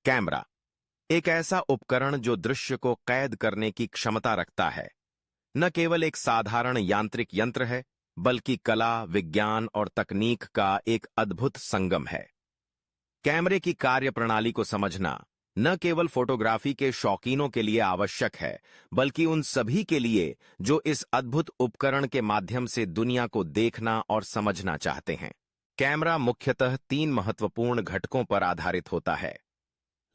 Camera एक ऐसा उपकरण जो दृश्य को कैद करने की क्षमता रखता है। न केवल एक साधारण यांत्रिक यंत्र है, बल्कि कला, विज्ञान और तकनीक का एक अद्भुत संगम है। कैमरे की कार्यप्रणाली को समझना न केवल फोटोग्राफी के शौकीनों के लिए आवश्यक है, बल्कि उन सभी के लिए जो इस अद्भुत उपकरण के माध्यम से दुनिया को देखना और समझना चाहते हैं। कैमरा मुख्यतः 3 महत्वपूर्ण घटकों पर आधारित होता है: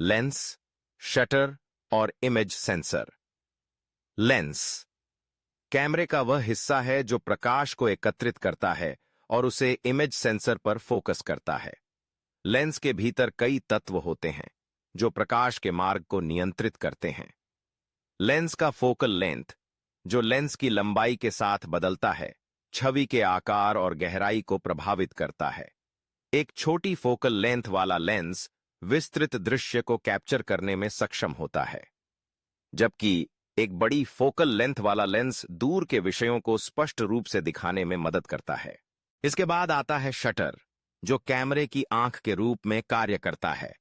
लेंस, शटर और इमेज सेंसर। लेंस कैमरे का वह हिस्सा है जो प्रकाश को एकत्रित करता है और उसे इमेज सेंसर पर फोकस करता है। लेंस के भीतर कई तत्व होते हैं जो प्रकाश के मार्ग को नियंत्रित करते हैं। लेंस का फोकल लेंथ, जो लेंस की लंबाई के साथ बदलता है, छवि के आकार और गहराई को प्रभावित करता है। एक छोटी फोकल लेंथ वाला लेंस विस्तृत दृश्य को कैप्चर करने में सक्षम होता है, जबकि एक बड़ी फोकल लेंथ वाला लेंस दूर के विषयों को स्पष्ट रूप से दिखाने में मदद करता है। इसके बाद आता है शटर, जो कैमरे की आंख के रूप में कार्य करता है।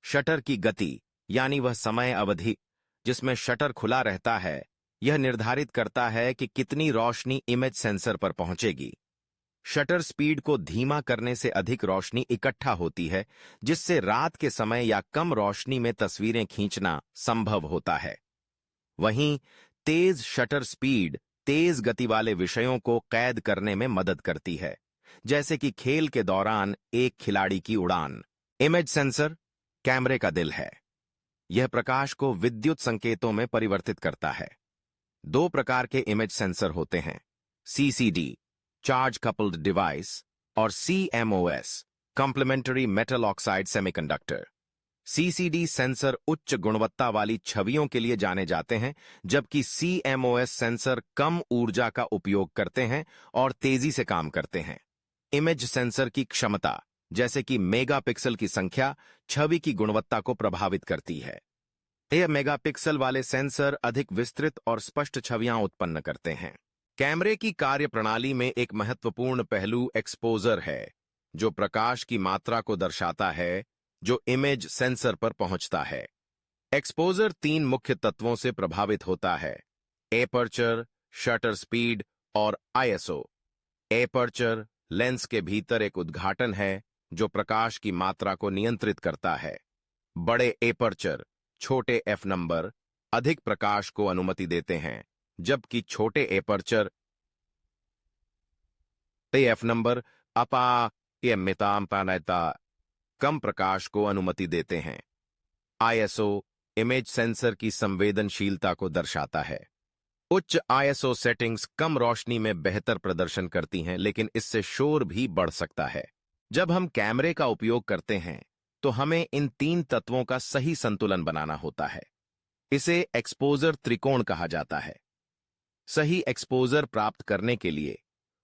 शटर की गति, यानी वह समय अवधि जिसमें शटर खुला रहता है, यह निर्धारित करता है कि कितनी रोशनी इमेज सेंसर पर पहुंचेगी। शटर स्पीड को धीमा करने से अधिक रोशनी इकट्ठा होती है, जिससे रात के समय या कम रोशनी में तस्वीरें खींचना संभव होता है। वहीं तेज शटर स्पीड तेज गति वाले विषयों को कैद करने में मदद करती है, जैसे कि खेल के दौरान एक खिलाड़ी की उड़ान। इमेज सेंसर कैमरे का दिल है। यह प्रकाश को विद्युत संकेतों में परिवर्तित करता है। 2 प्रकार के इमेज सेंसर होते हैं: सीसीडी चार्ज कपल्ड डिवाइस और CMOS complementary metal oxide semiconductor. CCD sensor उच्च गुणवत्ता वाली छवियों के लिए जाने जाते हैं, जबकि CMOS सेंसर कम ऊर्जा का उपयोग करते हैं और तेजी से काम करते हैं। इमेज सेंसर की क्षमता, जैसे कि मेगापिक्सल की संख्या, छवि की गुणवत्ता को प्रभावित करती है। यह मेगापिक्सल वाले सेंसर अधिक विस्तृत और स्पष्ट छवियां उत्पन्न करते हैं। कैमरे की कार्यप्रणाली में एक महत्वपूर्ण पहलू एक्सपोजर है, जो प्रकाश की मात्रा को दर्शाता है जो इमेज सेंसर पर पहुंचता है। एक्सपोजर 3 मुख्य तत्वों से प्रभावित होता है: एपर्चर, शटर स्पीड और ISO। एपर्चर लेंस के भीतर एक उद्घाटन है जो प्रकाश की मात्रा को नियंत्रित करता है। बड़े एपर्चर, छोटे f नंबर, अधिक प्रकाश को अनुमति देते हैं, जबकि छोटे एपर्चर f नंबर कम प्रकाश को अनुमति देते हैं। ISO इमेज सेंसर की संवेदनशीलता को दर्शाता है। उच्च ISO सेटिंग्स कम रोशनी में बेहतर प्रदर्शन करती हैं, लेकिन इससे शोर भी बढ़ सकता है। जब हम कैमरे का उपयोग करते हैं, तो हमें इन 3 तत्वों का सही संतुलन बनाना होता है। इसे एक्सपोजर त्रिकोण कहा जाता है। सही एक्सपोजर प्राप्त करने के लिए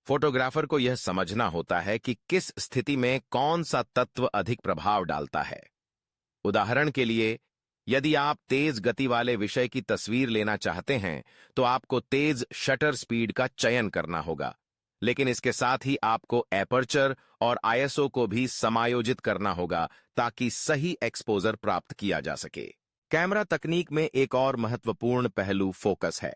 फोटोग्राफर को यह समझना होता है कि किस स्थिति में कौन सा तत्व अधिक प्रभाव डालता है। उदाहरण के लिए, यदि आप तेज गति वाले विषय की तस्वीर लेना चाहते हैं, तो आपको तेज शटर स्पीड का चयन करना होगा, लेकिन इसके साथ ही आपको एपर्चर और ISO को भी समायोजित करना होगा ताकि सही एक्सपोजर प्राप्त किया जा सके। कैमरा तकनीक में एक और महत्वपूर्ण पहलू फोकस है।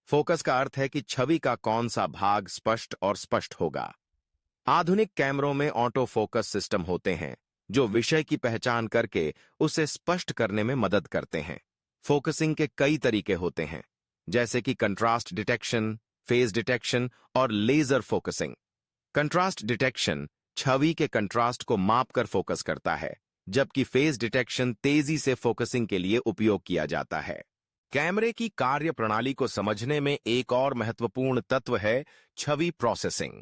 फोकस का अर्थ है कि छवि का कौन सा भाग स्पष्ट और स्पष्ट होगा। आधुनिक कैमरों में ऑटो फोकस सिस्टम होते हैं जो विषय की पहचान करके उसे स्पष्ट करने में मदद करते हैं। फोकसिंग के कई तरीके होते हैं, जैसे कि कंट्रास्ट डिटेक्शन, फेज डिटेक्शन और लेजर फोकसिंग। कंट्रास्ट डिटेक्शन छवि के कंट्रास्ट को मापकर फोकस करता है, जबकि फेज डिटेक्शन तेजी से फोकसिंग के लिए उपयोग किया जाता है। कैमरे की कार्यप्रणाली को समझने में एक और महत्वपूर्ण तत्व है छवि प्रोसेसिंग।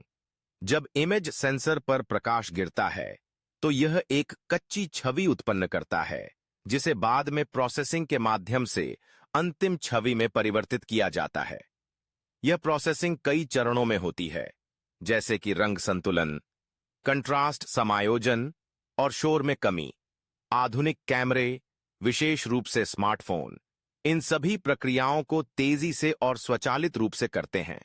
जब इमेज सेंसर पर प्रकाश गिरता है, तो यह एक कच्ची छवि उत्पन्न करता है, जिसे बाद में प्रोसेसिंग के माध्यम से अंतिम छवि में परिवर्तित किया जाता है। यह प्रोसेसिंग कई चरणों में होती है, जैसे कि रंग संतुलन, कंट्रास्ट समायोजन और शोर में कमी। आधुनिक कैमरे, विशेष रूप से स्मार्टफोन, इन सभी प्रक्रियाओं को तेजी से और स्वचालित रूप से करते हैं,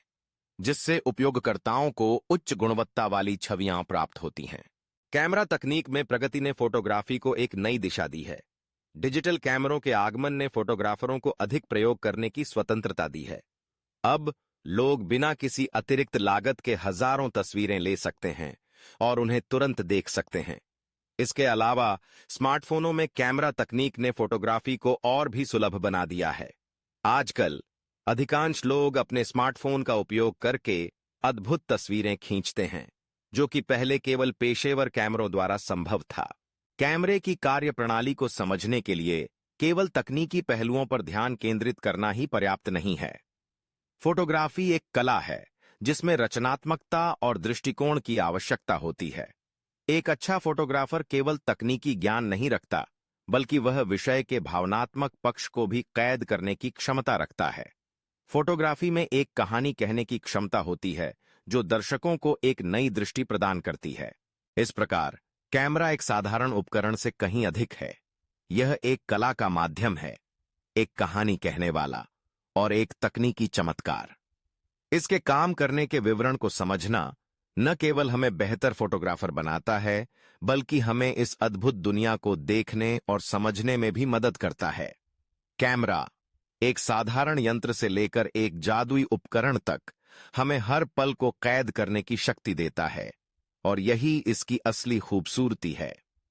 जिससे उपयोगकर्ताओं को उच्च गुणवत्ता वाली छवियां प्राप्त होती हैं। कैमरा तकनीक में प्रगति ने फोटोग्राफी को एक नई दिशा दी है। डिजिटल कैमरों के आगमन ने फोटोग्राफरों को अधिक प्रयोग करने की स्वतंत्रता दी है। अब लोग बिना किसी अतिरिक्त लागत के हजारों तस्वीरें ले सकते हैं और उन्हें तुरंत देख सकते हैं। इसके अलावा स्मार्टफोनों में कैमरा तकनीक ने फोटोग्राफी को और भी सुलभ बना दिया है। आजकल अधिकांश लोग अपने स्मार्टफोन का उपयोग करके अद्भुत तस्वीरें खींचते हैं, जो कि पहले केवल पेशेवर कैमरों द्वारा संभव था। कैमरे की कार्यप्रणाली को समझने के लिए केवल तकनीकी पहलुओं पर ध्यान केंद्रित करना ही पर्याप्त नहीं है। फोटोग्राफी एक कला है जिसमें रचनात्मकता और दृष्टिकोण की आवश्यकता होती है। एक अच्छा फोटोग्राफर केवल तकनीकी ज्ञान नहीं रखता, बल्कि वह विषय के भावनात्मक पक्ष को भी कैद करने की क्षमता रखता है। फोटोग्राफी में एक कहानी कहने की क्षमता होती है, जो दर्शकों को एक नई दृष्टि प्रदान करती है। इस प्रकार कैमरा एक साधारण उपकरण से कहीं अधिक है। यह एक कला का माध्यम है, एक कहानी कहने वाला और एक तकनीकी चमत्कार। इसके काम करने के विवरण को समझना न केवल हमें बेहतर फोटोग्राफर बनाता है, बल्कि हमें इस अद्भुत दुनिया को देखने और समझने में भी मदद करता है। कैमरा एक साधारण यंत्र से लेकर एक जादुई उपकरण तक हमें हर पल को कैद करने की शक्ति देता है, और यही इसकी असली खूबसूरती है।